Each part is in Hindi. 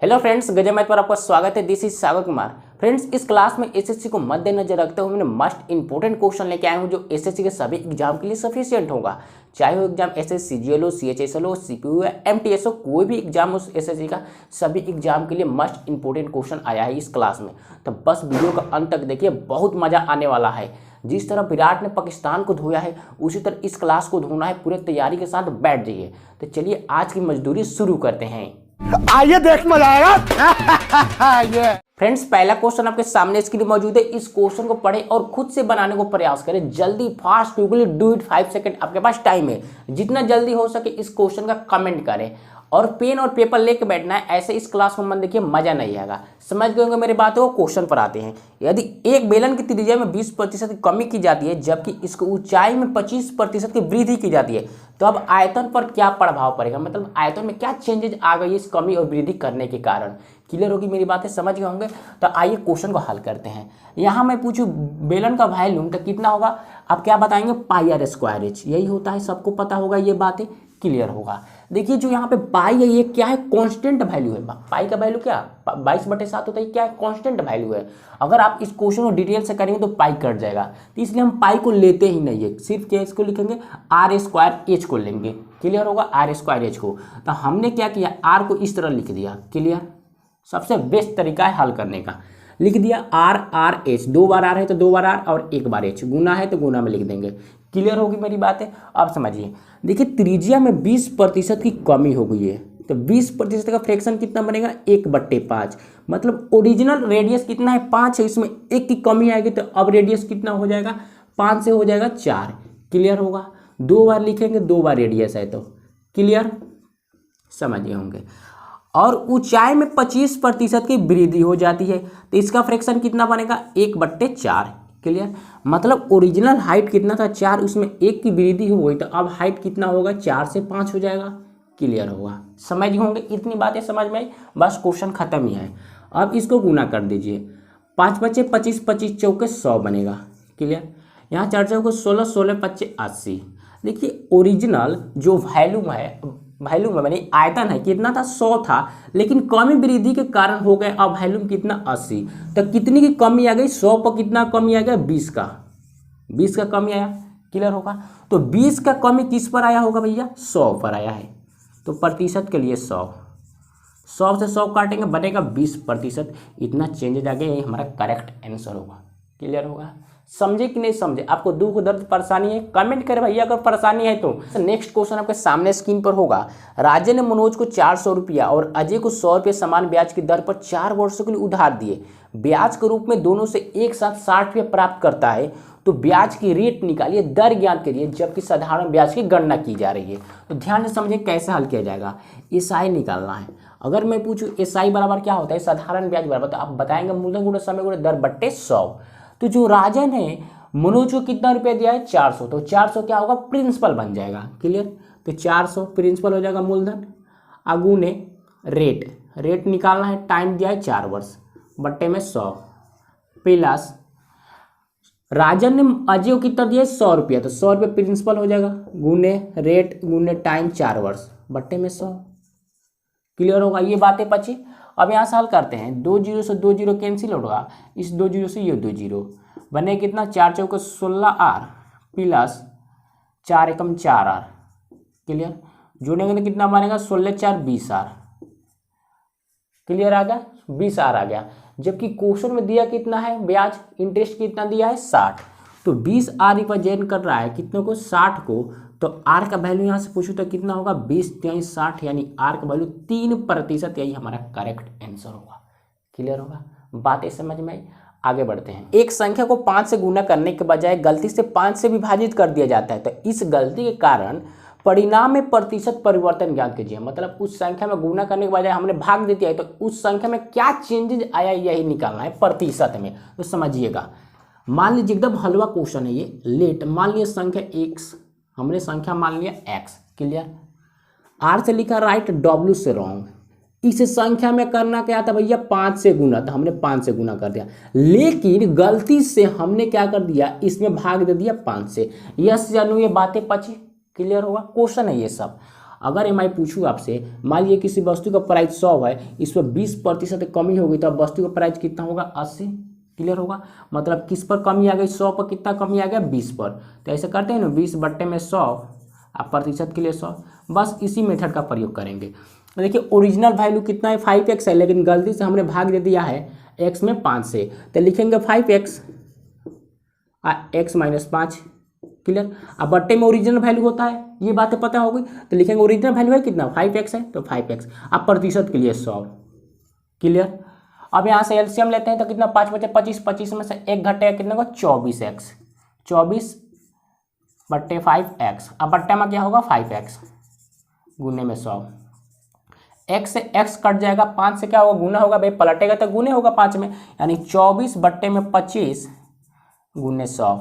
हेलो फ्रेंड्स, गजब मैथ पर आपका स्वागत है। This is Sagar Kumar. Friends, इस क्लास में एसएससी को मद्देनजर रखते हुए मैंने मस्ट इंपोर्टेंट क्वेश्चन लेके आया हूँ जो एसएससी के सभी एग्जाम के लिए सफिशिएंट होगा। चाहे वो एग्जाम एसएससी सीजीएल हो, सीएचएसएल हो, सीपीयू या एमटीएस हो, कोई भी एग्जाम हो एसएससी का, सभी एग्जाम के लिए मस्ट इंपोर्टेंट क्वेश्चन आया है इस क्लास में। तो बस वीडियो का अंत तक देखिए, बहुत मजा आने वाला है। जिस तरह विराट ने पाकिस्तान को धोया है उसी तरह इस क्लास को धोना है। पूरे तैयारी के साथ बैठ जाइए। तो चलिए आज की मजदूरी शुरू करते हैं। आइए देख मजा आएगा। फ्रेंड्स, पहला क्वेश्चन आपके सामने स्क्रीन मौजूद है। इस क्वेश्चन को पढ़ें और खुद से बनाने को प्रयास करें। जल्दी, fast, quickly do it. 5 second आपके पास टाइम है। जितना जल्दी हो सके इस क्वेश्चन का कमेंट करें और पेन और पेपर लेके बैठना है। ऐसे इस क्लास में मन देखिए, मजा नहीं आएगा। समझ गए होंगे मेरी बात को। क्वेश्चन पर आते हैं। यदि एक बेलन की त्रिज्या में 20% की कमी की जाती है जबकि इसको ऊंचाई में 25% की वृद्धि की जाती है, तो अब आयतन पर क्या प्रभाव पड़ेगा? मतलब आयतन में क्या चेंजेज आ गई इस कमी और वृद्धि करने के कारण। क्लियर होगी मेरी बातें, समझ गए होंगे। तो आइए क्वेश्चन को हल करते हैं। यहाँ मैं पूछूं बेलन का वॉल्यूम तो कितना होगा? आप क्या बताएंगे? पाई आर स्क्वायर एच। यही होता है, सबको पता होगा, ये बातें क्लियर होगा। देखिए जो यहाँ पे पाई है ये क्या है? कांस्टेंट वैल्यू है। पाई का वैल्यू क्या 22/7 होता है। क्या है? कांस्टेंट वैल्यू है। अगर आप इस क्वेश्चन को डिटेल से करेंगे तो पाई कट जाएगा, तो इसलिए हम पाई को लेते ही नहीं है। सिर्फ क्या इसको लिखेंगे? आर स्क्वायर एच को लेंगे। क्लियर होगा? आर स्क्वायर एच को। तो हमने क्या किया? आर को इस तरह लिख दिया। क्लियर? सबसे बेस्ट तरीका है हल करने का। लिख दिया आर आर एच। 2 बार आर है तो 2 बार आर और 1 बार एच। गुना है तो गुना में लिख देंगे। क्लियर होगी मेरी बातें? अब समझिए। देखिए त्रिज्या में 20% की कमी हो गई है, तो 20% का फ्रैक्शन कितना बनेगा? 1/5। मतलब ओरिजिनल रेडियस कितना है? 5 है। इसमें 1 की कमी आएगी तो अब रेडियस कितना हो जाएगा? 5 से हो जाएगा 4। क्लियर होगा? 2 बार लिखेंगे, 2 बार रेडियस है तो। क्लियर? समझिए होंगे। और ऊंचाई में 25% की वृद्धि हो जाती है तो इसका फ्रैक्शन कितना बनेगा? 1/4। क्लियर? मतलब ओरिजिनल हाइट कितना था? 4, उसमें 1 की वृद्धि हो गई तो अब हाइट कितना होगा? 4 से 5 हो जाएगा। क्लियर होगा? समझ होंगे। इतनी बातें समझ में आई, बस क्वेश्चन खत्म ही है। अब इसको गुना कर दीजिए। 5 बचे 25, 25 चौके 100 बनेगा। क्लियर? यहाँ 4 चौके 16, 16 पच्चे 80। देखिए ओरिजिनल जो वैल्यूम है, वैल्यूम में यानी आयतन है कितना था? 100 था, लेकिन कमी वृद्धि के कारण हो गए अब वैल्यूम कितना? 80। तो कितनी की कमी आ गई? 100 पर कितना कमी आ गया? 20 का। 20 का कमी आया। क्लियर होगा? तो 20 का कमी किस पर आया होगा भैया? 100 पर आया है। तो प्रतिशत के लिए 100 से 100 काटेंगे, बनेगा 20%। इतना चेंजेज आ गया, यही हमारा करेक्ट आंसर होगा। क्लियर होगा? समझे कि नहीं समझे? आपको दुख दर्द परेशानी है? कमेंट करें भैया अगर परेशानी है तो। नेक्स्ट क्वेश्चन आपके सामने स्क्रीन पर होगा। राजे ने मनोज को 400 रुपया और अजय को 100 रुपये समान ब्याज की दर पर 4 वर्षों के लिए उधार दिए। ब्याज के रूप में दोनों से एक साथ 60 रुपये प्राप्त करता है, तो ब्याज की रेट निकालिए दर ज्ञात करिए जबकि साधारण ब्याज की गणना की जा रही है। तो ध्यान से समझिए कैसे हल किया जाएगा। एसआई निकालना है। अगर मैं पूछूं एसआई बराबर क्या होता है? साधारण ब्याज बराबर, तो आप बताएंगे मूलधन गुणा समय गुणा दर बट्टे 100। तो जो राजा ने मनोज को कितना रुपया दिया है? 400। तो 400 क्या होगा? प्रिंसिपल बन जाएगा। क्लियर? तो 400 प्रिंसिपल हो जाएगा मूलधन, अगुने रेट निकालना है। टाइम दिया है 4 वर्ष, बट्टे में 100 प्लस राजन ने अजय को कितना दिया है? 100 रुपया। तो 100 रुपये प्रिंसिपल हो जाएगा, गुने रेट गुने टाइम 4 वर्ष, बट्टे में 100। क्लियर होगा? ये बातें बची। अब यहाँ से हल करते हैं। 2 जीरो से 2 जीरो कैंसिल होगा, इस 2 जीरो से ये 2 जीरो बने कितना? 4 चौके 16 are plus 4 Ekam 4 are. Clear? जोड़ेंगे तो कितना बनेगा? 16 4 20 आर। क्लियर आ गया? 20 आर आ गया। जबकि क्वेश्चन में दिया कितना है? ब्याज इंटरेस्ट कितना दिया है? 60। तो 20 आर रिप्रेजेंट कर रहा है कितनों को? 60 को। तो आर का वैल्यू यहाँ से पूछूं तो कितना होगा? 20 × 60, यानी आर का वैल्यू 3%। यही हमारा करेक्ट आंसर होगा। क्लियर होगा? बातें समझ में आई? आगे बढ़ते हैं। एक संख्या को 5 से गुना करने के बजाय गलती से 5 से विभाजित कर दिया जाता है, तो इस गलती के कारण परिणाम में प्रतिशत परिवर्तन ज्ञात कीजिए। मतलब उस संख्या में गुना करने के बजाय हमने भाग दे दिया है, तो उस संख्या में क्या चेंजेज आया यही निकालना है प्रतिशत में। तो समझिएगा। मान लीजिए एकदम हलवा क्वेश्चन है ये। लेट मान लिया संख्या x, हमने संख्या मान लिया x। क्लियर? आर से लिखा राइट, डब्ल्यू से रॉन्ग। इस संख्या में करना क्या था भैया? 5 से गुना, तो हमने 5 से गुना कर दिया, लेकिन गलती से हमने क्या कर दिया? इसमें भाग दे दिया 5 से। यस जानू ये बातें पची। क्लियर होगा? क्वेश्चन है ये सब। अगर एमआई पूछूँ आपसे, मान लीजिए किसी वस्तु का प्राइस 100 है, इस पर 20% कमी होगी तो अब वस्तु का प्राइस कितना होगा 80। क्लियर होगा, मतलब किस पर कमी आ गई 100 पर कितना कमी आ गया 20 पर। तो ऐसे करते हैं ना 20 बट्टे में 100 आप प्रतिशत के लिए 100, बस इसी मेथड का प्रयोग करेंगे। देखिए ओरिजिनल वैल्यू कितना है 5x है, लेकिन गलती से हमने भाग दे दिया है x में 5 से, तो लिखेंगे 5x x माइनस 5। क्लियर, अब बट्टे में ओरिजिनल वैल्यू होता है, ये बातें पता होगी, तो लिखेंगे ओरिजिनल वैल्यू है कितना 5x है तो 5x, अब प्रतिशत के लिए 100। क्लियर, अब यहाँ से एलसीएम लेते हैं तो कितना 5 बचे 25, 25 में से 1 घटेगा कितना को 24x, 24 बट्टे 5x, अब बट्टे में क्या होगा 5x गुने में 100, x से x कट जाएगा, 5 से क्या होगा गुना होगा, भाई पलटेगा तो गुने होगा 5 में, यानी 24 बट्टे में 25 गुने 100,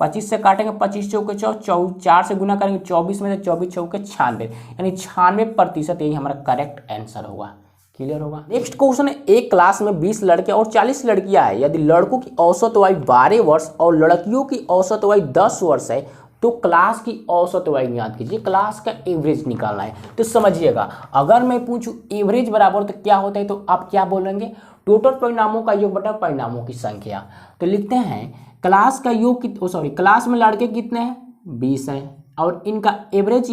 25 से काटेंगे 25 चौके 4 से गुना करेंगे 24 में से 24 चौके 96, यानी 96%, यही हमारा करेक्ट आंसर होगा। क्लियर होगा। नेक्स्ट क्वेश्चन है, एक क्लास में 20 लड़के और 40 लड़कियां हैं, यदि लड़कों की औसत आयु 12 वर्ष और लड़कियों की औसत आयु 10 वर्ष है तो क्लास की औसत आयु ज्ञात कीजिए। क्लास का एवरेज निकालना है, तो समझिएगा अगर मैं पूछूं एवरेज बराबर तो क्या होता है, तो आप क्या बोलेंगे टोटल परिणामों का योग बटा परिणामों की संख्या। तो लिखते हैं क्लास का योग क्लास में लड़के कितने हैं 20 हैं और इनका एवरेज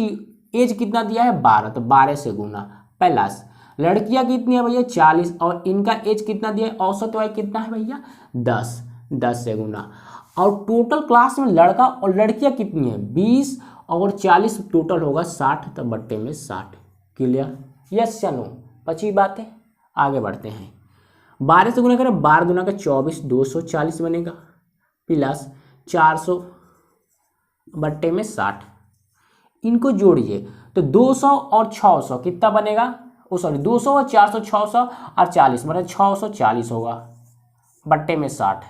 एज कितना दिया है 12, तो 12 से गुना प्लस लड़कियां कितनी है भैया 40 और इनका एज कितना दिया है औसत आयु कितना है भैया 10, 10 से गुना, और टोटल क्लास में लड़का और लड़कियां कितनी है 20 और 40 टोटल होगा 60, तो बट्टे में 60। क्लियर, यस या नो, पची बात है। आगे बढ़ते हैं, 12 से गुना करें 12 दुना का 24, 240 बनेगा प्लस 400 बट्टे में 60, इनको जोड़िए तो 200 और 600 कितना बनेगा 200 और 400 600 और 40 मतलब 640 होगा बट्टे में 60।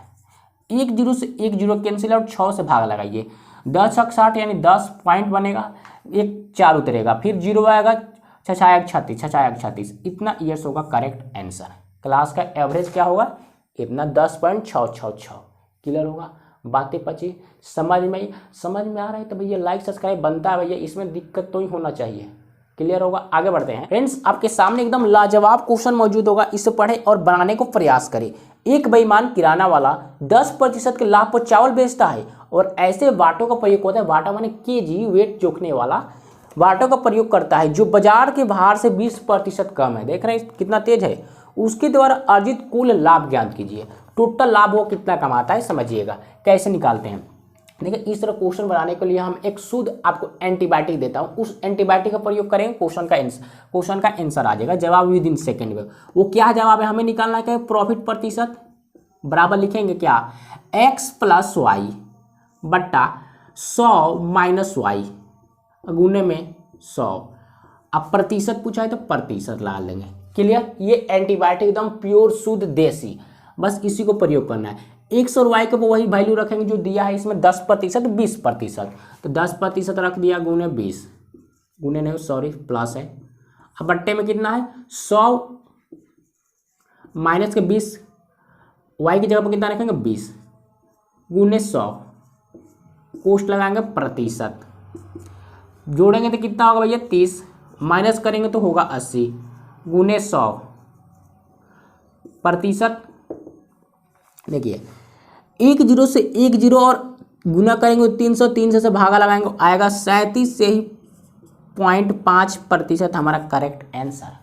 एक जीरो से एक जीरो कैंसिल आउट, 6 से भाग लगाइए, 10 छक 60 यानी 10 पॉइंट बनेगा, एक 4 उतरेगा, फिर जीरो आएगा 6 36, इतना ईयर्स होगा करेक्ट आंसर। क्लास का एवरेज क्या होगा इतना 10.666। क्लियर होगा, बातें पची समझ में आ रहा है तो भैया लाइक सब्सक्राइब बनता है भैया, इसमें दिक्कत तो ही होना चाहिए। क्लियर होगा, आगे बढ़ते हैं फ्रेंड्स, आपके सामने एकदम लाजवाब क्वेश्चन मौजूद होगा, इसे पढ़े और बनाने को प्रयास करें। एक बेईमान किराना वाला 10% के लाभ पर चावल बेचता है और ऐसे वाटों का प्रयोग होता है, वाटा माने केजी वेट जोखने वाला वाटों का प्रयोग करता है जो बाजार के बाहर से 20% कम है। देख रहे हैं कितना तेज है, उसके द्वारा अर्जित कुल लाभ ज्ञात कीजिए। टोटल लाभ वो कितना कमाता है समझिएगा, कैसे निकालते हैं। देखिए इस तरह क्वेश्चन बनाने के लिए हम एक शुद्ध आपको एंटीबायोटिक देता हूं, उस एंटीबायोटिक का प्रयोग करेंगे, क्वेश्चन का आंसर आ जाएगा, जवाब विद इन सेकेंड में। वो क्या जवाब है हमें निकालना है, प्रॉफिट प्रतिशत बराबर लिखेंगे क्या x प्लस वाई बट्टा 100 माइनस वाई गुने में 100, अब प्रतिशत पूछा है तो प्रतिशत ला लेंगे। क्लियर, ये एंटीबायोटिक एकदम प्योर शुद्ध देसी, बस इसी को प्रयोग करना है। x और y के वही वैल्यू रखेंगे जो दिया है इसमें 10% 20%, तो 10% रख दिया गुने 20 गुने नहीं सॉरी प्लस है, अब बट्टे में कितना है 100 माइनस के 20, y की जगह पर कितना रखेंगे 20 गुने 100, कोष्ट लगाएंगे प्रतिशत, जोड़ेंगे तो कितना होगा भैया 30, माइनस करेंगे तो होगा 80 गुने 100 प्रतिशत। देखिए एक जीरो से एक जीरो और गुना करेंगे 300 से भागा लगाएंगे आएगा 37 से ही 0.5% हमारा करेक्ट आंसर।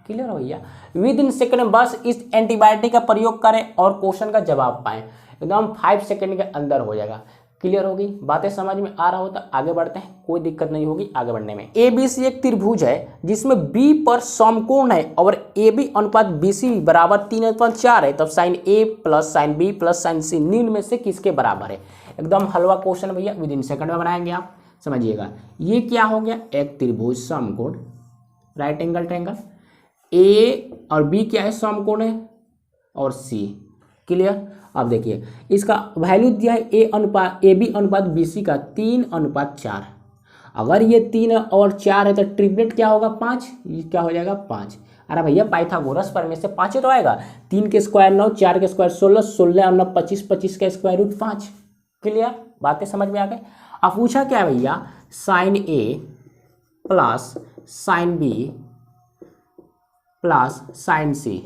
क्लियर हो भैया, विद इन सेकंड में बस इस एंटीबायोटिक का प्रयोग करें और क्वेश्चन का जवाब पाएं, एकदम 5 सेकंड के अंदर हो जाएगा। क्लियर होगी, बातें समझ में आ रहा हो तो आगे बढ़ते हैं, कोई दिक्कत नहीं होगी आगे बढ़ने में। ABC एक त्रिभुज है जिसमें B पर समकोण है और AB अनुपात BC बराबर 3/4 है, तब sine A plus sine B plus sine C निम्न में से किसके बराबर है। एकदम हलवा क्वेश्चन भैया, विद इन सेकंड में बनाएंगे आप, समझिएगा। ये क्या हो गया, एक त्रिभुज समकोण राइट एंगल ट्रायंगल, A और B क्या है समकोण है और C। क्लियर, अब देखिए इसका वैल्यू दिया है AB अनुपात BC का 3/4, अगर ये 3 और 4 है तो ट्रिपलेट क्या होगा 5, ये क्या हो जाएगा 5। अरे भैया पाइथागोरस प्रमेय से 5 तो आएगा, 3 के स्क्वायर 9, 4 के स्क्वायर 16, 16 और 9 25, 25 का स्क्वायर रूट 5। क्लियर, बातें समझ में आ गए। अब पूछा क्या है भैया sine A plus sine B plus sine C,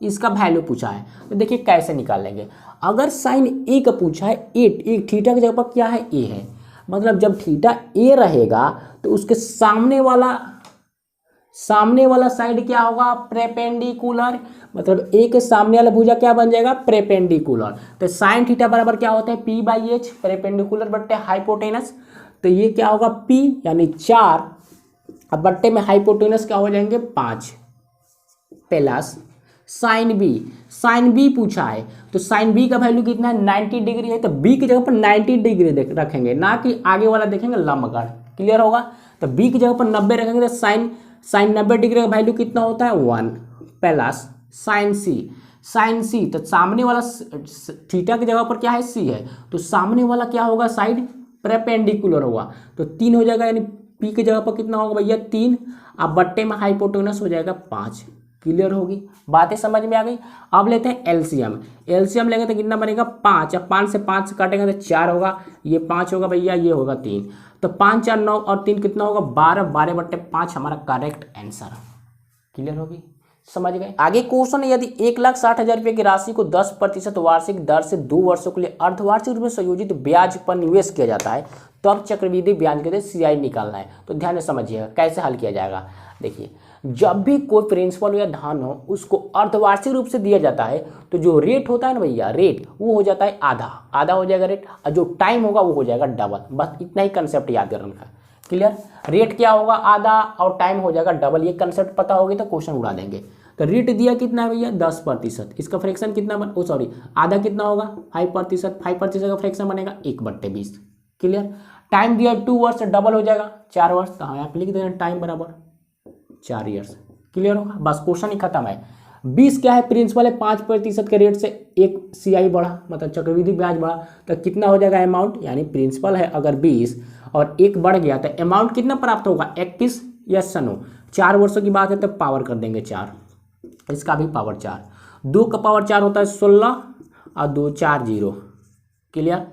इसका वैल्यू पूछा है। तो देखिए कैसे निकालेंगे। अगर साइन ए का पूछा है, ए थीटा की जगह पर क्या है, ए है, मतलब जब थीटा ए रहेगा तो उसके सामने वाला साइड क्या होगा, प्रेपेंडिकुलर, मतलब ए के सामने वाला भुजा क्या बन जाएगा, प्रेपेंडिकुलर। तो साइन थीटा बराबर क्या होता है, पी बाई एच, प्रेपेंडिकुलर बट्टे हाइपोटेनस। तो ये क्या होगा, पी यानी 4, अब बट्टे में हाइपोटेनस क्या हो जाएंगे 5, प्लस साइन बी पूछा है। तो साइन बी का वैल्यू कितना है, 90 डिग्री है। तो बी की जगह पर 90 डिग्री रखेंगे, ना कि आगे वाला देखेंगे लंबगढ़। क्लियर होगा। तो बी की जगह पर 90 रखेंगे, तो साइन 90 डिग्री का वैल्यू कितना होता है 1, प्लस साइन सी। तो सामने वाला थीटा की जगह पर क्या है, सी है, तो सामने वाला क्या होगा, साइड परपेंडिकुलर होगा। तो 3 हो जाएगा, यानी पी की जगह पर कितना होगा भैया 3, अब बट्टे में हाइपोटेनस हो जाएगा 5। क्लियर होगी, बातें समझ में आ गई। अब लेते हैं एलसीएम लेंगे तो कितना बनेगा 5, अब 5 से 5 काटेंगे तो 4 होगा, ये 5 होगा भैया, ये होगा 3। तो 5 4 9 और 3 कितना होगा 12 बट्टे 5 हमारा करेक्ट आंसर। क्लियर होगी, समझ गए। आगे क्वेश्चन है, यदि 1,60,000 रुपये की राशि को 10% वार्षिक दर से 2 वर्षों के लिए अर्धवार्षिक रूप में संयोजित ब्याज पर निवेश किया जाता है, तो अब चक्रवृद्धि ब्याज के लिए CI निकालना है। तो ध्यान से समझिएगा कैसे हल किया जाएगा। देखिए, जब भी कोई प्रिंसिपल या धन हो उसको अर्धवार्षिक रूप से दिया जाता है, तो जो रेट होता है ना भैया, रेट वो हो जाता है आधा हो जाएगा रेट, और जो टाइम होगा वो हो जाएगा डबल। बस इतना ही कंसेप्ट याद करना है। क्लियर, रेट क्या होगा आधा और टाइम हो जाएगा डबल। ये कंसेप्ट पता होगी तो क्वेश्चन उड़ा देंगे। तो रेट दिया कितना है भैया 10%, इसका फ्रैक्शन कितना आधा कितना होगा 5%, 5% का फ्रैक्शन बनेगा 1/20। क्लियर, टाइम दिया 2 वर्ष, डबल हो जाएगा 4 वर्ष, तो यहाँ पे लिख देना टाइम बराबर 4 ईयर्स। क्लियर होगा, बस क्वेश्चन ही खत्म है। 20 क्या है, प्रिंसिपल है, 5% के रेट से एक CI बढ़ा, मतलब चक्रवृद्धि ब्याज बढ़ा, तो कितना हो जाएगा अमाउंट, यानी प्रिंसिपल है अगर 20 और 1 बढ़ गया तो अमाउंट कितना प्राप्त होगा 21 या 9। 4 वर्षों की बात है तो पावर कर देंगे 4, इसका भी पावर 4, 2 का पावर 4 होता है 16 और 2 4 0। क्लियर,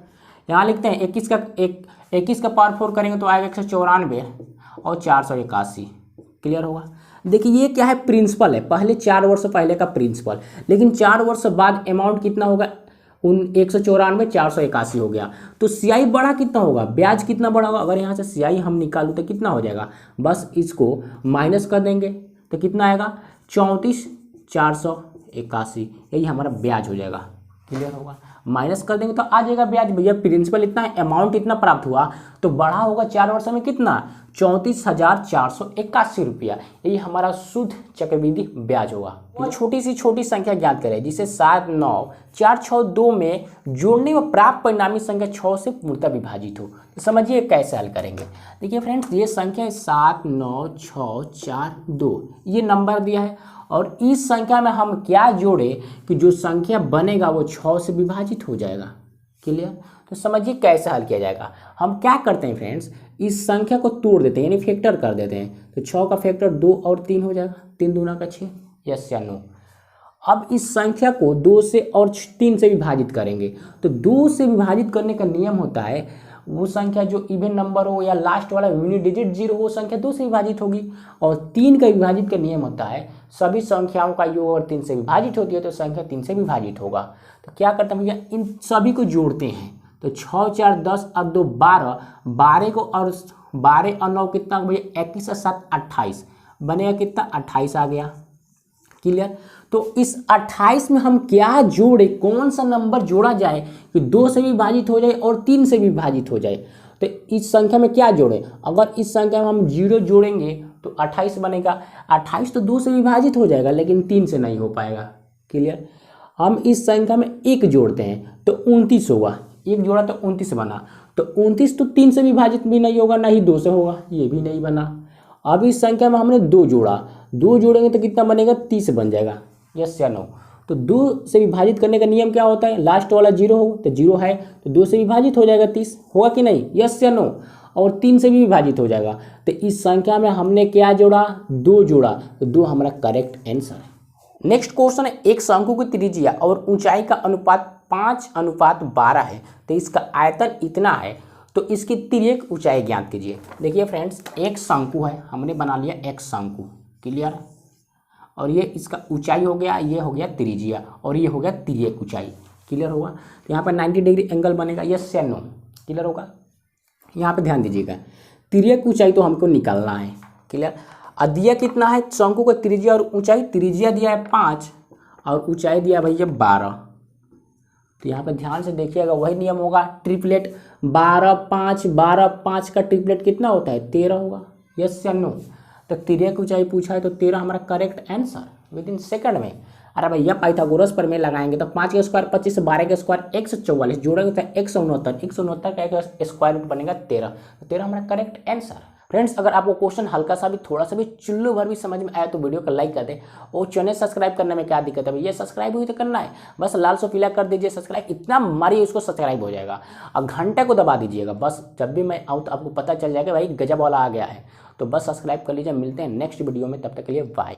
यहाँ लिखते हैं 21 का पावर 4 करेंगे तो आएगा 194 और 481। क्लियर होगा। देखिए ये क्या है, प्रिंसिपल है, पहले 4 वर्ष पहले का प्रिंसिपल, लेकिन 4 वर्ष बाद अमाउंट कितना होगा 194 481 हो गया। तो CI बड़ा कितना होगा, ब्याज कितना बड़ा होगा। अगर यहाँ से CI हम निकालूँ तो कितना हो जाएगा, बस इसको माइनस कर देंगे तो कितना आएगा 34 481, यही हमारा ब्याज हो जाएगा। क्लियर होगा, माइनस कर देंगे तो आ जाएगा ब्याज। भैया प्रिंसिपल इतना है, अमाउंट इतना प्राप्त हुआ, तो बढ़ा होगा 4 वर्ष में कितना 34,481 रुपया, यही हमारा शुद्ध चक्रवृद्धि ब्याज होगा। और छोटी संख्या ज्ञात करें जिसे 7 9 4 6 2 में जोड़ने में प्राप्त परिणामी संख्या 6 से पूर्णतः विभाजित हो। तो समझिए कैसे हल करेंगे। देखिए फ्रेंड्स, ये संख्या है 7 9 6 4 2, ये नंबर दिया है, और इस संख्या में हम क्या जोड़े कि जो संख्या बनेगा वो 6 से विभाजित हो जाएगा। क्लियर, तो समझिए कैसे हल किया जाएगा। हम क्या करते हैं फ्रेंड्स, इस संख्या को तोड़ देते हैं, यानी फैक्टर कर देते हैं। तो 6 का फैक्टर 2 और 3 हो जाएगा, 3 दूना का 6, यस या नो। अब इस संख्या को 2 से और 3 से विभाजित करेंगे। तो 2 से विभाजित करने का नियम होता है, वो संख्या जो इवन नंबर हो या लास्ट वाला यूनिट डिजिट 0 हो, संख्या 2 से विभाजित होगी। और 3 का विभाजित का नियम होता है, सभी संख्याओं का योग और 3 से विभाजित होती है तो संख्या 3 से विभाजित होगा। तो क्या करते हैं भैया, इन सभी को जोड़ते हैं। तो 6 4 10 और 2 12, 12 को और 12 और 9 कितना भैया 21 और 7 28, बनेगा कितना 28 आ गया। क्लियर, तो इस 28 में हम क्या जोड़े, कौन सा नंबर जोड़ा जाए कि 2 से विभाजित हो जाए और 3 से विभाजित हो जाए। तो इस संख्या में क्या जोड़े, अगर इस संख्या में हम 0 जोड़ेंगे तो 28 बनेगा। 28 तो 2 से विभाजित हो जाएगा लेकिन 3 से नहीं हो पाएगा। क्लियर, हम इस संख्या में 1 जोड़ते हैं तो 29 होगा, 1 जोड़ा तो 29 बना। तो 29 तो 3 से विभाजित भी नहीं होगा, ना ही 2 से होगा, ये भी नहीं बना। अब इस संख्या में हमने 2 जोड़ा, 2 जोड़ेंगे तो कितना बनेगा 30 बन जाएगा, यस या नो। तो 2 से विभाजित करने का नियम क्या होता है, लास्ट वाला 0 हो तो 0 है तो 2 से विभाजित हो जाएगा 30, होगा कि नहीं, यस या नो। और 3 से भी विभाजित हो जाएगा। तो इस संख्या में हमने क्या जोड़ा, 2 जोड़ा, तो 2 हमारा करेक्ट आंसर है। नेक्स्ट क्वेश्चन है, एक शंकु की त्रिज्या और ऊंचाई का अनुपात 5:12 है, तो इसका आयतन इतना है, तो इसकी तिर्यक ऊंचाई ज्ञात कीजिए। देखिए फ्रेंड्स, एक शंकु है, हमने बना लिया एक शंकु, क्लियर। और ये इसका ऊंचाई हो गया, ये हो गया त्रिज्या, और ये हो गया तिर्यक ऊंचाई, क्लियर होगा। तो यहाँ पर 90 डिग्री एंगल बनेगा, ये सेनो, क्लियर होगा। यहाँ पे ध्यान दीजिएगा, तिर्यक ऊंचाई तो हमको निकालना है, क्लियर। दिया कितना है शंकु को त्रिज्या और ऊंचाई, त्रिज्या दिया है 5 और ऊंचाई दिया है भैया 12। तो यहाँ पे ध्यान से देखिएगा, वही नियम होगा ट्रिपलेट, 12 5 12 5 का ट्रिपलेट कितना होता है 13 होगा, यस या नो। तो तिर्यक ऊंचाई पूछा है तो 13 हमारा correct answer with in second में। अरे भैया पाइथागोरस पर में लगाएंगे तो 5 का स्क्वायर 25, 12 का स्क्वायर 144, जोड़ेंगे तो 169, 169 का स्क्वायर रूट बनेगा 13, तो 13 हमारा करेक्ट आंसर। फ्रेंड्स, अगर आपको क्वेश्चन हल्का सा भी, थोड़ा सा भी, चुल्लू भर भी समझ में आया तो वीडियो को लाइक कर दे। और चैनल सब्सक्राइब करने में क्या दिक्कत है भैया, सब्सक्राइब हुई तो करना है, बस लाल सो पीला कर दीजिए, सब्सक्राइब इतना मारिए उसको, सब्सक्राइब हो जाएगा। और घंटे को दबा दीजिएगा, बस जब भी मैं आऊँ तो आपको पता चल जाएगा भाई गजब वाला आ गया है। तो बस सब्सक्राइब कर लीजिए, मिलते हैं नेक्स्ट वीडियो में, तब तक के लिए बाय।